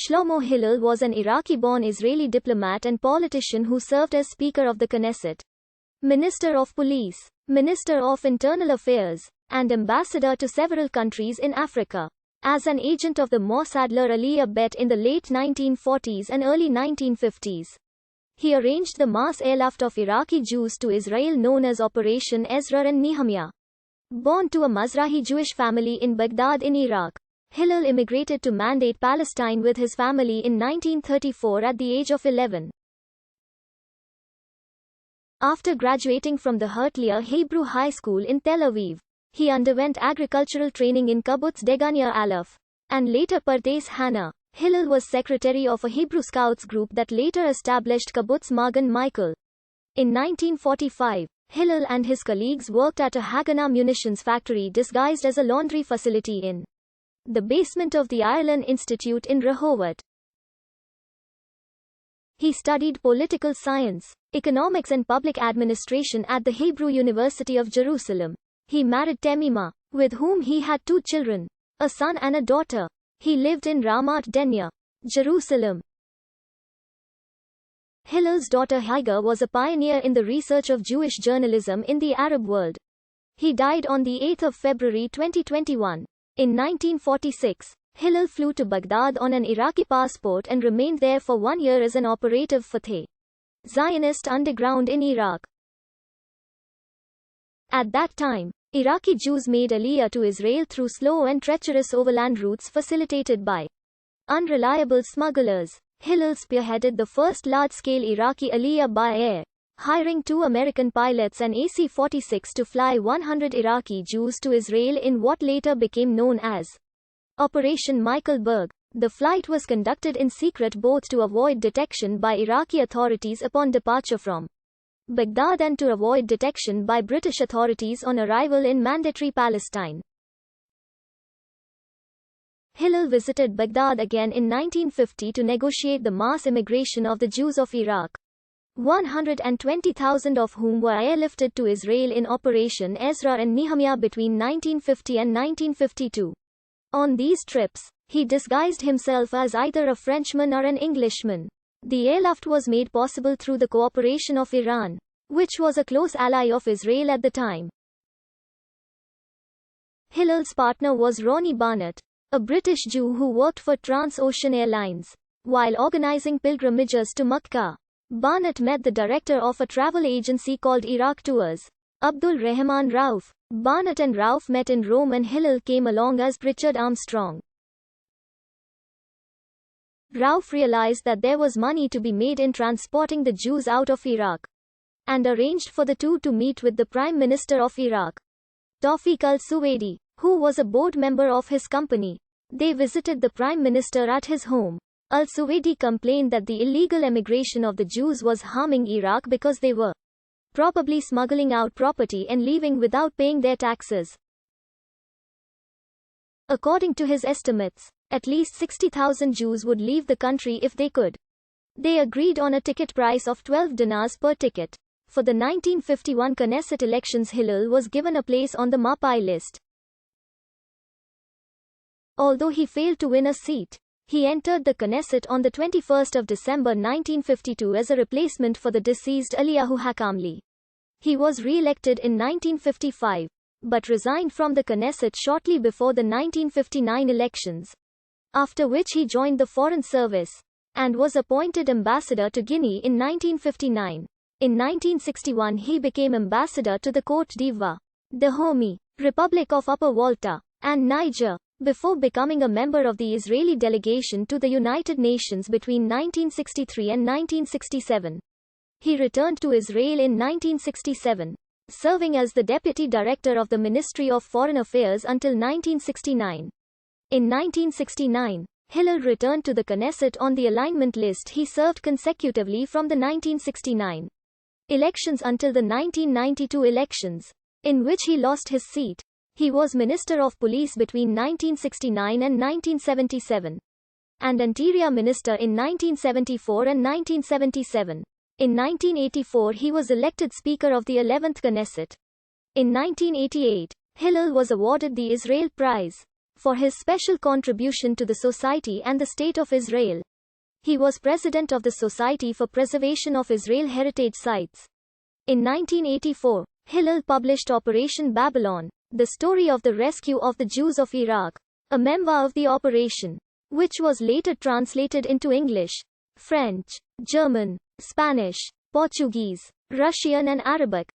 Shlomo Hillel was an Iraqi-born Israeli diplomat and politician who served as Speaker of the Knesset, Minister of Police, Minister of Internal Affairs, and ambassador to several countries in Africa. As an agent of the Mossadler Aliyah Bet in the late 1940s and early 1950s, he arranged the mass airlift of Iraqi Jews to Israel known as Operation Ezra and Nehemiah. Born to a Mizrahi Jewish family in Baghdad in Iraq, Hillel immigrated to Mandate, Palestine with his family in 1934 at the age of 11. After graduating from the Herzliya Hebrew High School in Tel Aviv, he underwent agricultural training in Kibbutz Degania Aleph, and later Pardes Hana. Hillel was secretary of a Hebrew Scouts group that later established Kibbutz Magan Michael. In 1945, Hillel and his colleagues worked at a Haganah munitions factory disguised as a laundry facility in the basement of the Ireland Institute in Rehovot. He studied political science, economics and public administration at the Hebrew University of Jerusalem. He married Temima, with whom he had 2 children, a son and a daughter. He lived in Ramat Denya, Jerusalem. Hillel's daughter Hagar was a pioneer in the research of Jewish journalism in the Arab world. He died on the 8th of February 2021. In 1946, Hillel flew to Baghdad on an Iraqi passport and remained there for 1 year as an operative for the Zionist underground in Iraq. At that time, Iraqi Jews made Aliyah to Israel through slow and treacherous overland routes facilitated by unreliable smugglers. Hillel spearheaded the first large-scale Iraqi Aliyah by air, hiring 2 American pilots and AC-46 to fly 100 Iraqi Jews to Israel in what later became known as Operation Michaelberg. The flight was conducted in secret both to avoid detection by Iraqi authorities upon departure from Baghdad and to avoid detection by British authorities on arrival in Mandatory Palestine. Hillel visited Baghdad again in 1950 to negotiate the mass immigration of the Jews of Iraq, 120,000 of whom were airlifted to Israel in Operation Ezra and Nehemiah between 1950 and 1952. On these trips, he disguised himself as either a Frenchman or an Englishman. The airlift was made possible through the cooperation of Iran, which was a close ally of Israel at the time. Hillel's partner was Ronnie Barnett, a British Jew who worked for Trans-Ocean Airlines. While organizing pilgrimages to Makkah, Barnett met the director of a travel agency called Iraq Tours, Abdul Rahman Rauf. Barnett and Rauf met in Rome and Hillel came along as Richard Armstrong. Rauf realized that there was money to be made in transporting the Jews out of Iraq, and arranged for the two to meet with the Prime Minister of Iraq, Tawfiq al-Suwaidi, who was a board member of his company. They visited the Prime Minister at his home. Al-Suwaidi complained that the illegal emigration of the Jews was harming Iraq because they were probably smuggling out property and leaving without paying their taxes. According to his estimates, at least 60,000 Jews would leave the country if they could. They agreed on a ticket price of 12 dinars per ticket. For the 1951 Knesset elections, Hillel was given a place on the Mapai list. Although he failed to win a seat, he entered the Knesset on the 21st of December 1952 as a replacement for the deceased Eliyahu Hakamli. He was re-elected in 1955, but resigned from the Knesset shortly before the 1959 elections, after which he joined the Foreign Service, and was appointed ambassador to Guinea in 1959. In 1961 he became ambassador to the Côte d'Ivoire, Dahomey, Republic of Upper Volta, and Niger, before becoming a member of the Israeli delegation to the United Nations between 1963 and 1967. He returned to Israel in 1967, serving as the deputy director of the Ministry of Foreign Affairs until 1969. In 1969, Hillel returned to the Knesset on the alignment list. He served consecutively from the 1969 elections until the 1992 elections, in which he lost his seat. He was Minister of Police between 1969 and 1977, and Interior Minister in 1974 and 1977. In 1984 he was elected Speaker of the 11th Knesset. In 1988, Hillel was awarded the Israel Prize for his special contribution to the society and the State of Israel. He was president of the Society for Preservation of Israel Heritage Sites. In 1984, Hillel published Operation Babylon, the story of the rescue of the Jews of Iraq, a memoir of the operation, which was later translated into English, French, German, Spanish, Portuguese, Russian and Arabic.